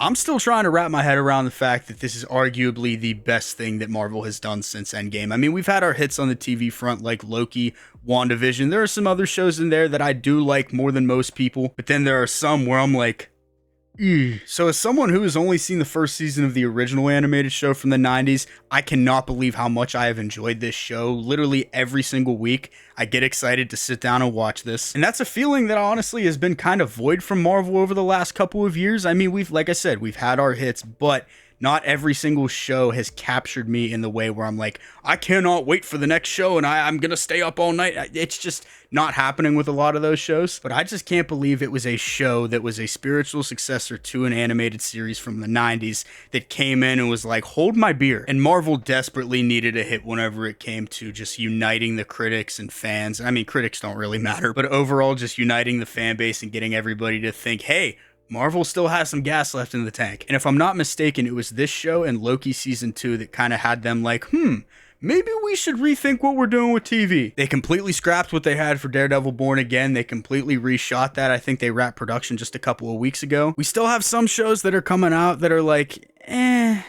I'm still trying to wrap my head around the fact that this is arguably the best thing that Marvel has done since Endgame. I mean, we've had our hits on the TV front like Loki, WandaVision. There are some other shows in there that I do like more than most people, but then there are some where I'm like, so as someone who has only seen the first season of the original animated show from the 90s, I cannot believe how much I have enjoyed this show. Literally every single week, I get excited to sit down and watch this. And that's a feeling that honestly has been kind of void from Marvel over the last couple of years. I mean, like I said, we've had our hits, but not every single show has captured me in the way where I'm like, I cannot wait for the next show and I'm going to stay up all night. It's just not happening with a lot of those shows. But I just can't believe it was a show that was a spiritual successor to an animated series from the 90s that came in and was like, hold my beer. And Marvel desperately needed a hit whenever it came to just uniting the critics and fans. I mean, critics don't really matter, but overall just uniting the fan base and getting everybody to think, hey, Marvel still has some gas left in the tank. And if I'm not mistaken, it was this show and Loki season 2 that kind of had them like, maybe we should rethink what we're doing with TV. They completely scrapped what they had for Daredevil Born Again. They completely reshot that. I think they wrapped production just a couple of weeks ago. We still have some shows that are coming out that are like,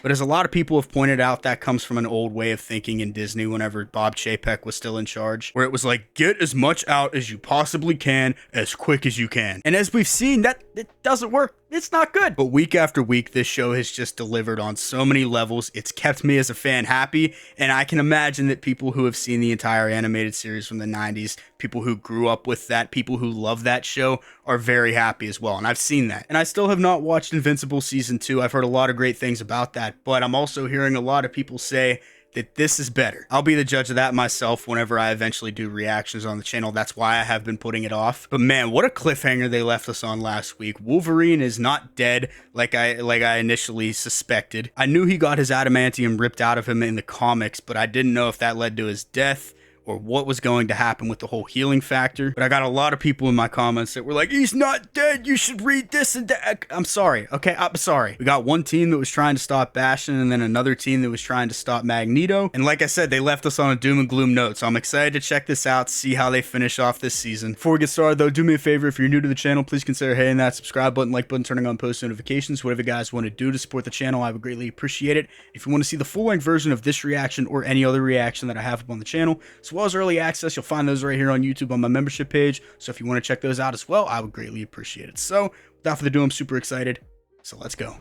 But as a lot of people have pointed out, that comes from an old way of thinking in Disney whenever Bob Chapek was still in charge, where it was like, get as much out as you possibly can, as quick as you can. And as we've seen, that it doesn't work. It's not good. But week after week, this show has just delivered on so many levels. It's kept me as a fan happy, and I can imagine that people who have seen the entire animated series from the 90s, people who grew up with that, people who love that show, are very happy as well. And I've seen that. And I still have not watched Invincible Season 2. I've heard a lot of great things about that, but I'm also hearing a lot of people say that this is better. I'll be the judge of that myself whenever I eventually do reactions on the channel. That's why I have been putting it off. But man, what a cliffhanger they left us on last week. Wolverine is not dead like I initially suspected. I knew he got his adamantium ripped out of him in the comics, but I didn't know if that led to his death or what was going to happen with the whole healing factor. But I got a lot of people in my comments that were like, he's not dead, you should read this and that. I'm sorry, okay, I'm sorry. We got one team that was trying to stop Bastion and then another team that was trying to stop Magneto. And like I said, they left us on a doom and gloom note, so I'm excited to check this out, see how they finish off this season. Before we get started though, do me a favor, if you're new to the channel, please consider hitting that subscribe button, like button, turning on post notifications, whatever you guys want to do to support the channel, I would greatly appreciate it. If you want to see the full-length version of this reaction or any other reaction that I have up on the channel, as well as early access, you'll find those right here on YouTube on my membership page. So if you want to check those out as well, I would greatly appreciate it. So without further ado, I'm super excited. So let's go.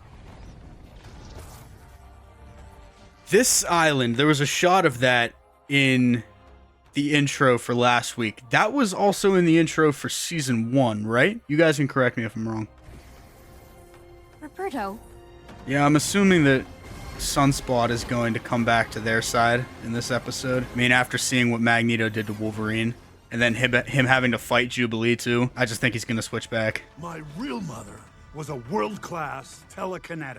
This island, there was a shot of that in the intro for last week. That was also in the intro for season 1, right? You guys can correct me if I'm wrong. Roberto. Yeah, I'm assuming that Sunspot is going to come back to their side in this episode. I mean, after seeing what Magneto did to Wolverine, and then him having to fight Jubilee too, I just think he's going to switch back. My real mother was a world-class telekinetic.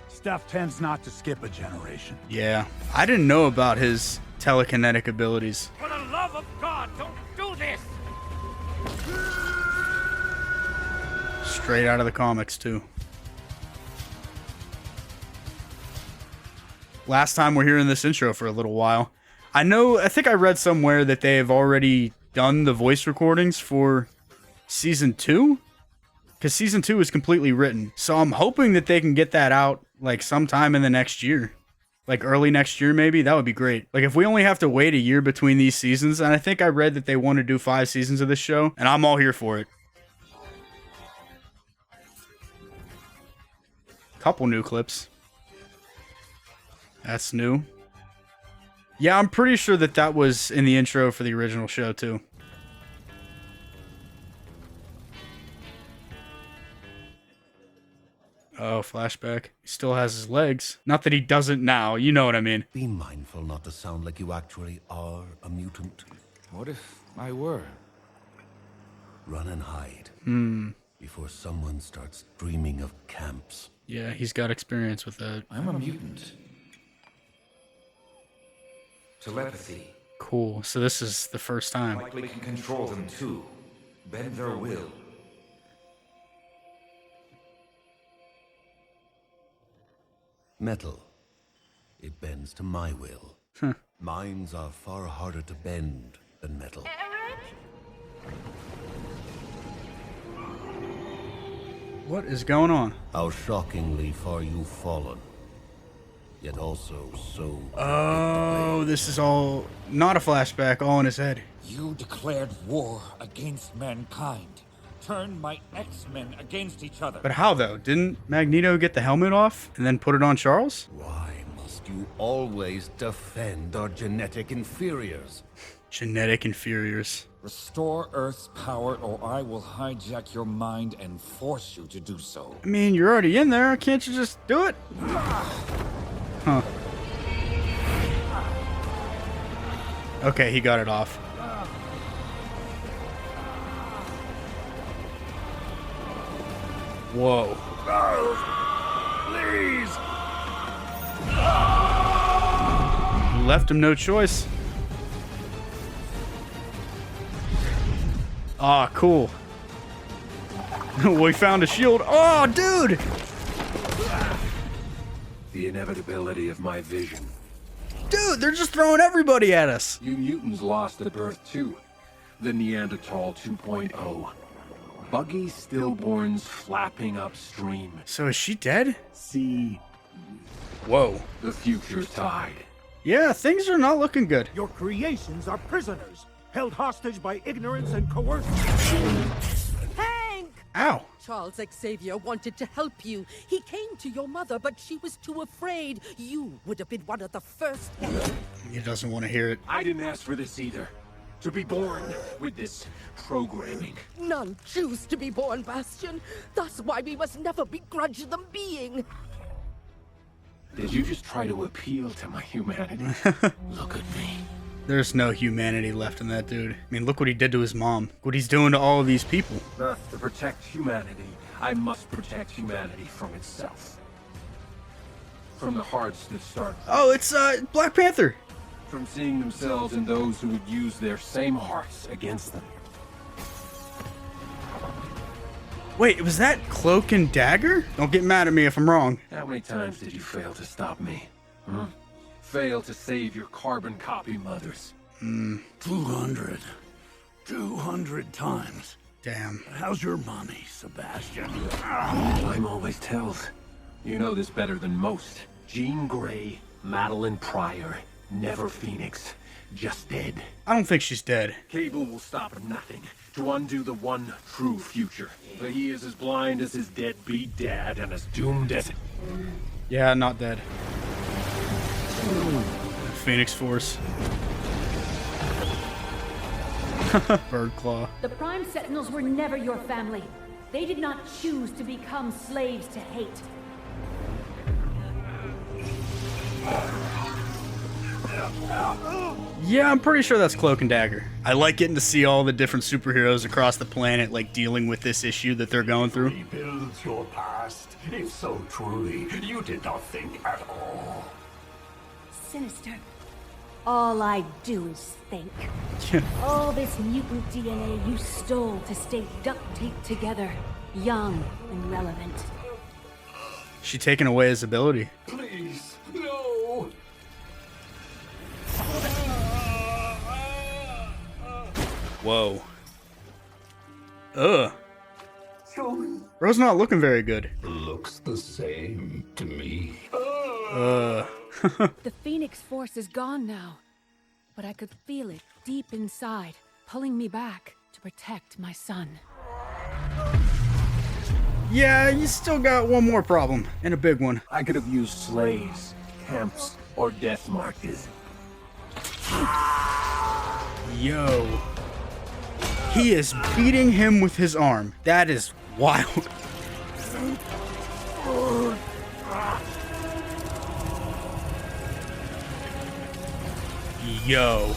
Stuff tends not to skip a generation. Yeah, I didn't know about his telekinetic abilities. For the love of God, don't do this! Straight out of the comics too. Last time we're hearing this intro for a little while. I think I read somewhere that they have already done the voice recordings for season 2, because season 2 is completely written. So I'm hoping that they can get that out like sometime in the next year, like early next year maybe. That would be great. Like if we only have to wait a year between these seasons, and I think I read that they want to do 5 seasons of this show, and I'm all here for it. Couple new clips. That's new. Yeah, I'm pretty sure that that was in the intro for the original show, too. Oh, flashback. He still has his legs. Not that he doesn't now, you know what I mean. Be mindful not to sound like you actually are a mutant. What if I were? Run and hide. Before someone starts dreaming of camps. Yeah, he's got experience with that. I'm a mutant. Telepathy. Cool. So this is the first time. Likely can control them too. Bend their will. Metal. It bends to my will. Minds are far harder to bend than metal. Eric? 「 Eric? 」 « 」 « 」 « 」 « 」 « 」 » 「」 » 」 » 」 » 」 » 」 » 」 » 」 » 」 » 」 » 」 » 」 » 」 » What is going on? How shockingly far you've fallen. Yet also so... Oh, this is all not a flashback, all in his head. You declared war against mankind. Turned my X-Men against each other. But how, though? Didn't Magneto get the helmet off and then put it on Charles? Why must you always defend our genetic inferiors? Genetic inferiors. Restore Earth's power, or I will hijack your mind and force you to do so. I mean, you're already in there. Can't you just do it? Huh. Okay, he got it off. Whoa. Please! Left him no choice. Ah, cool. We found a shield. Oh, dude! The inevitability of my vision. Dude, they're just throwing everybody at us. You mutants lost at birth too. The Neanderthal 2.0. Buggy stillborns flapping upstream. So is she dead? See, Whoa. the future's tide. Yeah, things are not looking good. Your creations are prisoners, held hostage by ignorance and coercion. Hank! Ow. Charles Xavier wanted to help you. He came to your mother, but she was too afraid. You would have been one of the first ones. He doesn't want to hear it. I didn't ask for this either. To be born with this programming. None choose to be born, Bastion. That's why we must never begrudge them being. Did you just try to appeal to my humanity? Look at me. There's no humanity left in that dude. I mean, look what he did to his mom. What he's doing to all of these people. To protect humanity, I must protect humanity from itself. From the hearts that start. Oh, it's Black Panther. From seeing themselves and those who would use their same hearts against them. Wait, was that Cloak and Dagger? Don't get mad at me if I'm wrong. How many times did you fail to stop me? Huh? Fail to save your carbon copy mothers? 200. 200 times. Damn. How's your mommy, Sebastian? I'm always tells. You know this better than most. Jean Grey, Madeline Pryor, never Phoenix, just dead. I don't think she's dead. Cable will stop at nothing to undo the one true future. But he is as blind as his deadbeat dad and as doomed as... Yeah, not dead. Phoenix Force. Bird Claw. The Prime Sentinels were never your family. They did not choose to become slaves to hate. Yeah, I'm pretty sure that's Cloak and Dagger. I like getting to see all the different superheroes across the planet, like, dealing with this issue that they're going through. Rebuilds your past. If so truly, you did not think at all. Sinister. All I do is think. All this mutant DNA you stole to stay duct-taped together, young and relevant. She taking away his ability. Please, no! Whoa. Ugh. Bro's not looking very good. Looks the same to me. The Phoenix Force is gone now, but I could feel it deep inside, pulling me back to protect my son. Yeah, you still got one more problem, and a big one. I could have used slaves, camps, or death markers. Yo. He is beating him with his arm. That is wild. Yo.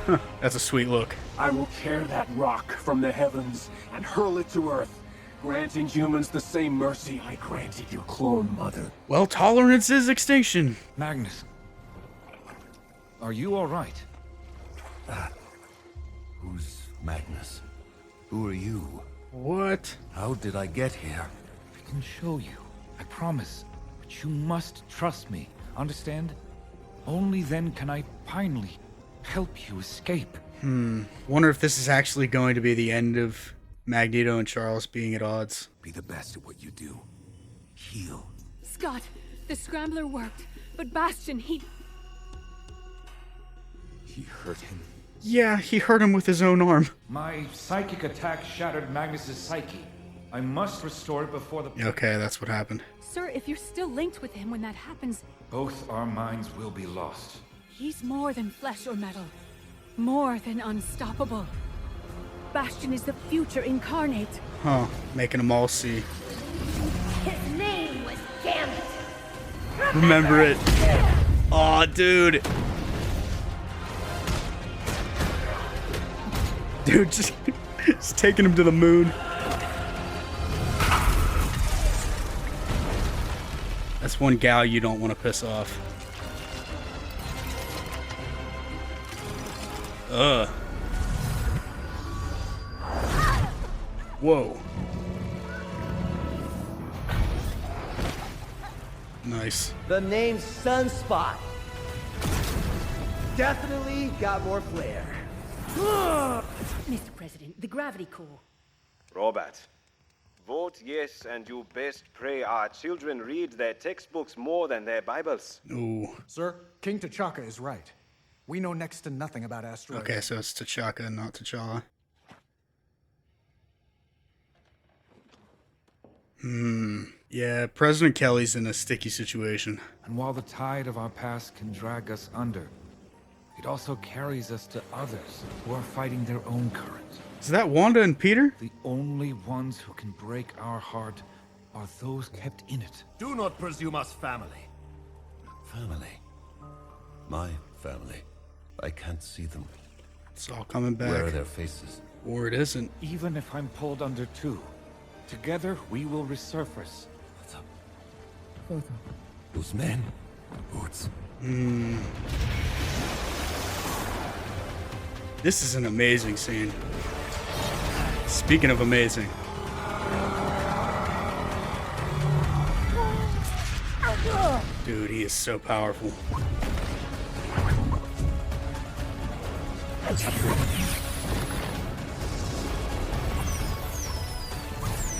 Huh, that's a sweet look. I will tear that rock from the heavens and hurl it to Earth, granting humans the same mercy I granted your clone mother. Well, tolerance is extinction. Magnus, are you all right? Who's Magnus? Who are you? What? How did I get here? I can show you. I promise. But you must trust me. Understand? Only then can I finally help you escape. Wonder if this is actually going to be the end of Magneto and Charles being at odds. Be the best at what you do. Heal. Scott, the scrambler worked, but Bastion, he hurt him. Yeah, he hurt him with his own arm. My psychic attack shattered Magnus's psyche. I must restore it before the... Okay, that's what happened. Sir, if you're still linked with him when that happens, Both our minds will be lost. he's more than flesh or metal. More than unstoppable. Bastion is the future incarnate. Huh, making them all see. His name was Gambit. Remember it. Aw, dude. Dude, just taking him to the moon. That's one gal you don't want to piss off. Ugh. Whoa. Nice. The name Sunspot definitely got more flair. Mr. President, the gravity core. Robert, vote yes and you best pray our children read their textbooks more than their Bibles. Ooh. Sir, King T'Chaka is right. We know next to nothing about asteroids. Okay, so it's T'Chaka, not T'Challa. Yeah, President Kelly's in a sticky situation. And while the tide of our past can drag us under, it also carries us to others who are fighting their own current. Is that Wanda and Peter? The only ones who can break our heart are those kept in it. Do not presume us family. Family? My family. I can't see them. It's all coming back. Where are their faces? Or it isn't. Even if I'm pulled under too, together we will resurface. What's up? Those men. Boots. This is an amazing scene. Speaking of amazing. Dude, he is so powerful.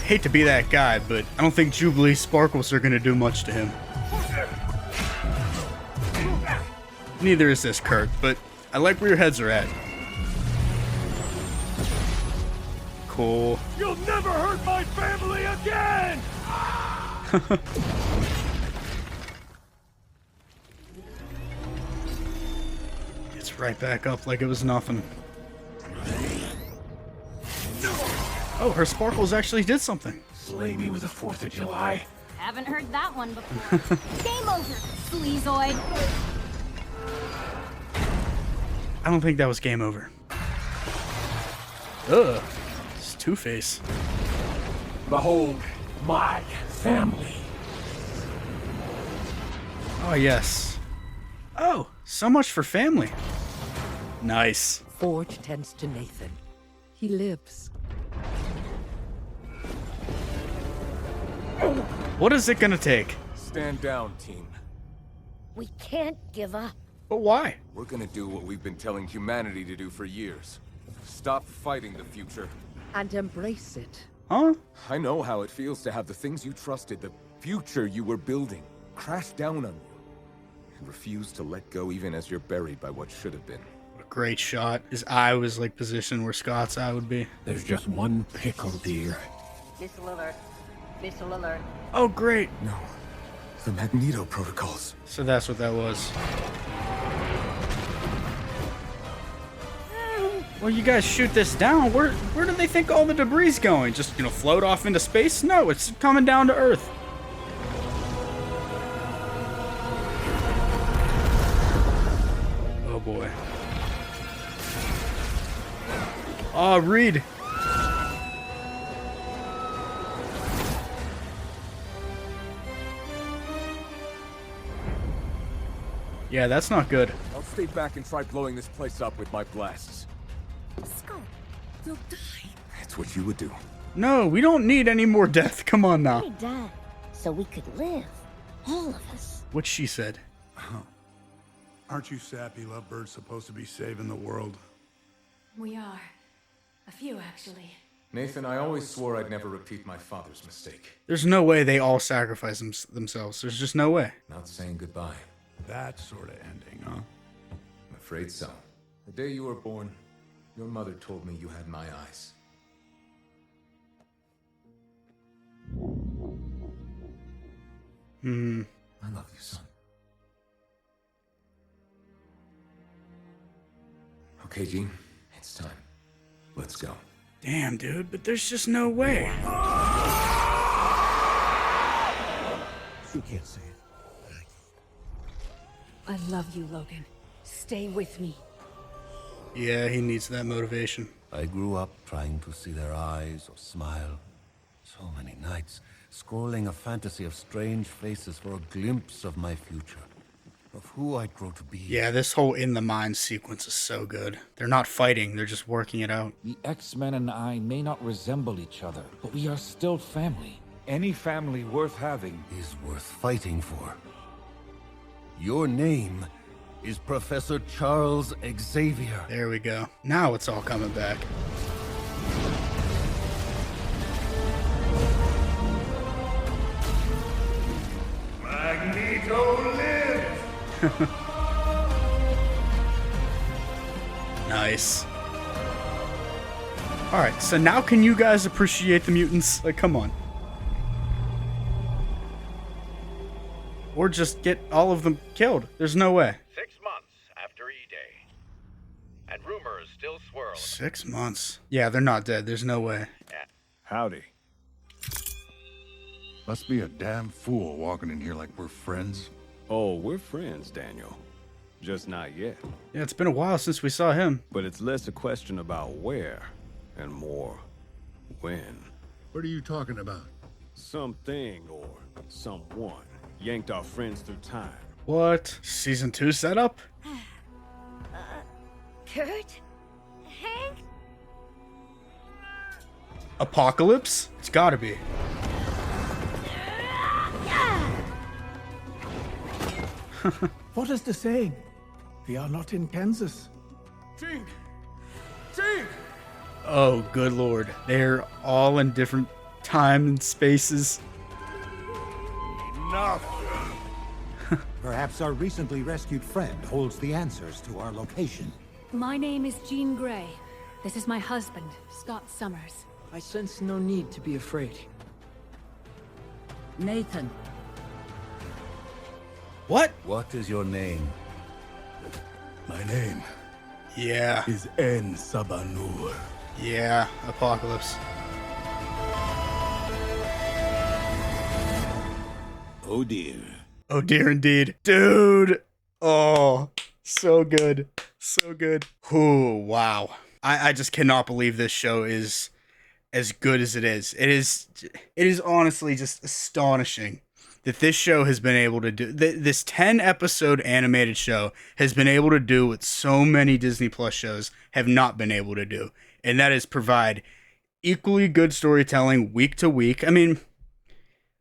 Hate to be that guy, but I don't think Jubilee Sparkles are gonna do much to him. Neither is this, Kurt, but I like where your heads are at. Cool. You'll never hurt my family again! It's right back up like it was nothing. Oh, her sparkles actually did something. Slay me with a 4th of July. Haven't heard that one before. Game over, sleazoid. I don't think that was game over. Ugh. It's Two-Face. Behold my family. Oh, yes. Oh, so much for family. Nice. Forge tends to Nathan. He lives. What is it gonna take? Stand down, team. We can't give up. But why? We're gonna do what we've been telling humanity to do for years. Stop fighting the future. And embrace it. Huh? I know how it feels to have the things you trusted, the future you were building, crash down on you. And refuse to let go even as you're buried by what should have been. A great shot. His eye was like positioned where Scott's eye would be. There's just one pickle, dear. Missile alert. Missile alert. Oh, great. No. The Magneto protocols. So that's what that was. Well, you guys shoot this down. Where do they think all the debris is going? Just, float off into space? No, it's coming down to Earth. Oh, boy. Oh, Reed. Yeah, that's not good. I'll stay back and try blowing this place up with my blasts. Scott, you'll die. That's what you would do. No, we don't need any more death. Come on now. We died so we could live. All of us. What she said. Aren't you sappy lovebirds supposed to be saving the world? we are. A few, actually. Nathan, I always swore I'd never repeat my father's mistake. There's no way they all sacrifice themselves. There's just no way. Not saying goodbye. That sort of ending, huh? I'm afraid so. The day you were born, your mother told me you had my eyes. I love you, son. Okay, Gene, it's time. Let's go. Damn, dude, but there's just no way. You can't say it. I love you, Logan. Stay with me. Yeah, he needs that motivation. I grew up trying to see their eyes or smile. So many nights, scrolling a fantasy of strange faces for a glimpse of my future. Of who I'd grow to be. Yeah, this whole in the mind sequence is so good. They're not fighting, they're just working it out. The X-Men and I may not resemble each other, but we are still family. Any family worth having is worth fighting for. Your name is Professor Charles Xavier. There we go. Now it's all coming back. Magneto lives! Nice. Alright, so now can you guys appreciate the mutants? Like, come on. Or just get all of them killed. There's no way. 6 months after E-Day. And rumors still swirl. 6 months. Yeah, they're not dead. There's no way. Howdy. Must be a damn fool walking in here like we're friends. Oh, we're friends, Daniel. Just not yet. Yeah, it's been a while since we saw him. But it's less a question about where and more when. What are you talking about? Something or someone yanked our friends through time. What? Season 2 setup? Kurt? Hank? Apocalypse? It's gotta be. What is the saying? We are not in Kansas. Gene! Gene! Oh, good lord. They're all in different time and spaces. Enough! Perhaps our recently rescued friend holds the answers to our location. My name is Jean Grey. This is my husband, Scott Summers. I sense no need to be afraid. Nathan. What? What is your name? My name Yeah. is En Sabanur. Yeah, Apocalypse. Oh dear. Oh dear indeed. Dude. Oh, so good. So good. Ooh, wow. I just cannot believe this show is as good as it is. It is honestly just astonishing that this show has been able to do. This 10-episode animated show has been able to do what so many Disney Plus shows have not been able to do. And that is provide equally good storytelling week to week. I mean,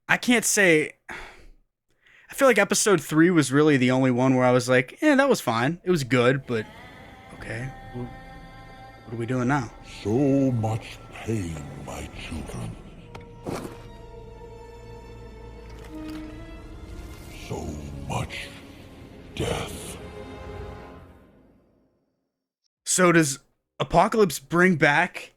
I can't say... I feel like episode 3 was really the only one where I was like, that was fine. It was good, but okay. What are we doing now? So much pain, my children. So much death. So does Apocalypse bring back...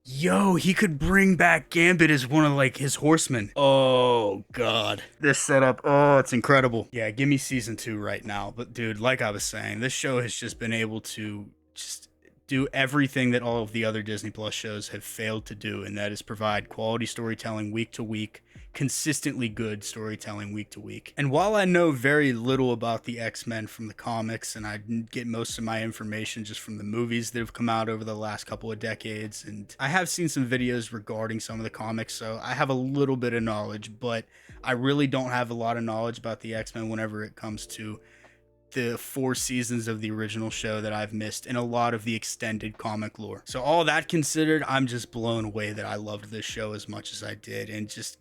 Yo, he could bring back Gambit as one of, like, his horsemen. Oh, God. This setup, oh, it's incredible. Yeah, give me season 2 right now. But, dude, like I was saying, this show has just been able to just do everything that all of the other Disney Plus shows have failed to do, and that is provide quality storytelling week to week, consistently good storytelling week to week. And while I know very little about the X-Men from the comics, and I get most of my information just from the movies that have come out over the last couple of decades, and I have seen some videos regarding some of the comics, so I have a little bit of knowledge, but I really don't have a lot of knowledge about the X-Men whenever it comes to the 4 seasons of the original show that I've missed and a lot of the extended comic lore. So all that considered, I'm just blown away that I loved this show as much as I did. And just,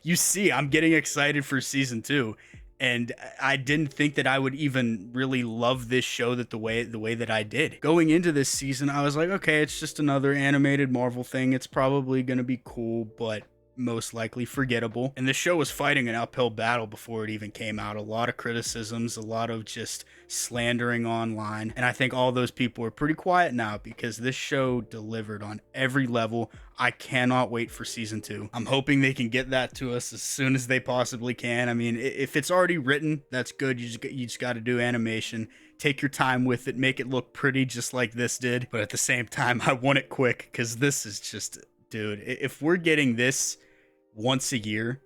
you see, I'm getting excited for season 2. And I didn't think that I would even really love this show the way that I did. Going into this season, I was like, okay, it's just another animated Marvel thing. It's probably going to be cool, but most likely forgettable. And the show was fighting an uphill battle before it even came out. A lot of criticisms, a lot of just slandering online. And I think all those people are pretty quiet now because this show delivered on every level. I cannot wait for season 2. I'm hoping they can get that to us as soon as they possibly can. I mean, if it's already written, that's good. You just got to do animation. Take your time with it. Make it look pretty just like this did. But at the same time, I want it quick because this is just... Dude, if we're getting this once a year,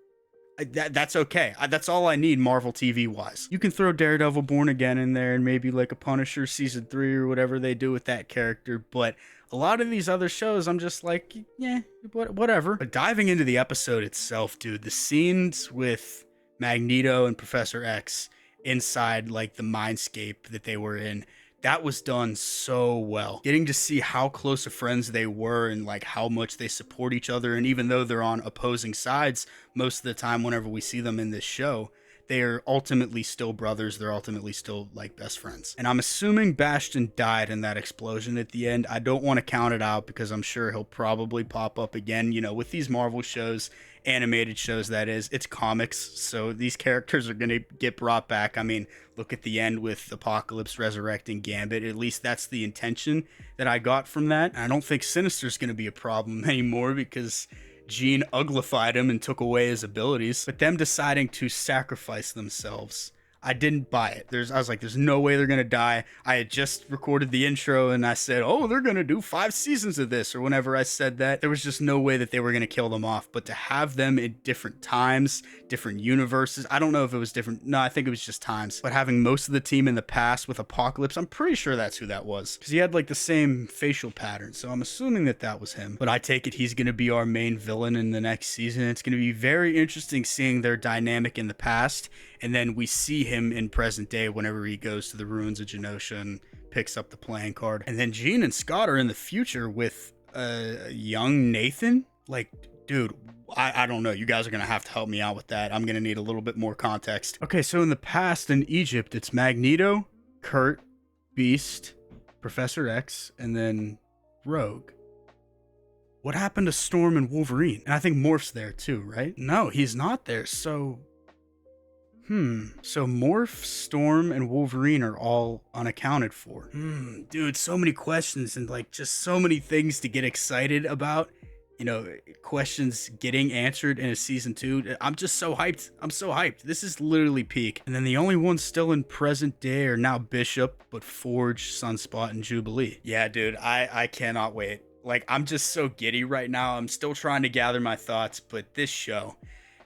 that's okay. That's all I need Marvel TV wise. You can throw Daredevil Born Again in there and maybe like a Punisher season 3 or whatever they do with that character. But a lot of these other shows, I'm just like, yeah, whatever. But diving into the episode itself, dude, the scenes with Magneto and Professor X inside like the mindscape that they were in, that was done so well. Getting to see how close of friends they were and like how much they support each other. And even though they're on opposing sides, most of the time whenever we see them in this show, they are ultimately still brothers. They're ultimately still like best friends. And I'm assuming Bastion died in that explosion at the end. I don't want to count it out because I'm sure he'll probably pop up again. You know, with these Marvel shows, animated shows that is, it's comics, so these characters are going to get brought back. I mean, look at the end with Apocalypse resurrecting Gambit. At least that's the intention that I got from that. I don't think Sinister's going to be a problem anymore because Jean uglified him and took away his abilities. But them deciding to sacrifice themselves, I didn't buy it. I was like, there's no way they're going to die. I had just recorded the intro and I said, oh, they're going to do 5 seasons of this, or whenever I said that. There was just no way that they were going to kill them off. But to have them in different times, different universes, I don't know if it was different. No, I think it was just times. But having most of the team in the past with Apocalypse, I'm pretty sure that's who that was. Because he had like the same facial pattern. So I'm assuming that that was him. But I take it he's going to be our main villain in the next season. It's going to be very interesting seeing their dynamic in the past. And then we see him in present day whenever he goes to the ruins of Genosha and picks up the playing card. And then Jean and Scott are in the future with young Nathan. Like, dude, I don't know. You guys are going to have to help me out with that. I'm going to need a little bit more context. Okay, so in the past in Egypt, it's Magneto, Kurt, Beast, Professor X, and then Rogue. What happened to Storm and Wolverine? And I think Morph's there too, right? No, he's not there. So Morph, Storm, and Wolverine are all unaccounted for. Dude, so many questions and like just so many things to get excited about. You know, questions getting answered in a season 2. I'm just so hyped. I'm so hyped. This is literally peak. And then the only ones still in present day are now Bishop, but Forge, Sunspot, and Jubilee. Yeah, dude, I cannot wait. Like, I'm just so giddy right now. I'm still trying to gather my thoughts, but this show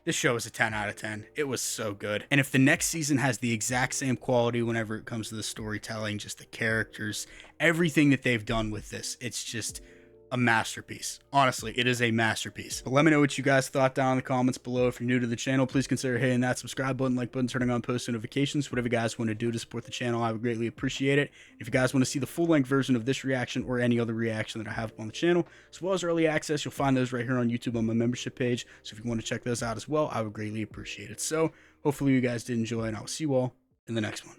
is a 10 out of 10. It was so good. And if the next season has the exact same quality whenever it comes to the storytelling, just the characters, everything that they've done with this, it's just a masterpiece. Honestly, it is a masterpiece. But let me know what you guys thought down in the comments below. If you're new to the channel, please consider hitting that subscribe button, like button, turning on post notifications. Whatever you guys want to do to support the channel, I would greatly appreciate it. If you guys want to see the full-length version of this reaction or any other reaction that I have on the channel, as well as early access, you'll find those right here on YouTube on my membership page. So if you want to check those out as well, I would greatly appreciate it. So hopefully you guys did enjoy, and I will see you all in the next one.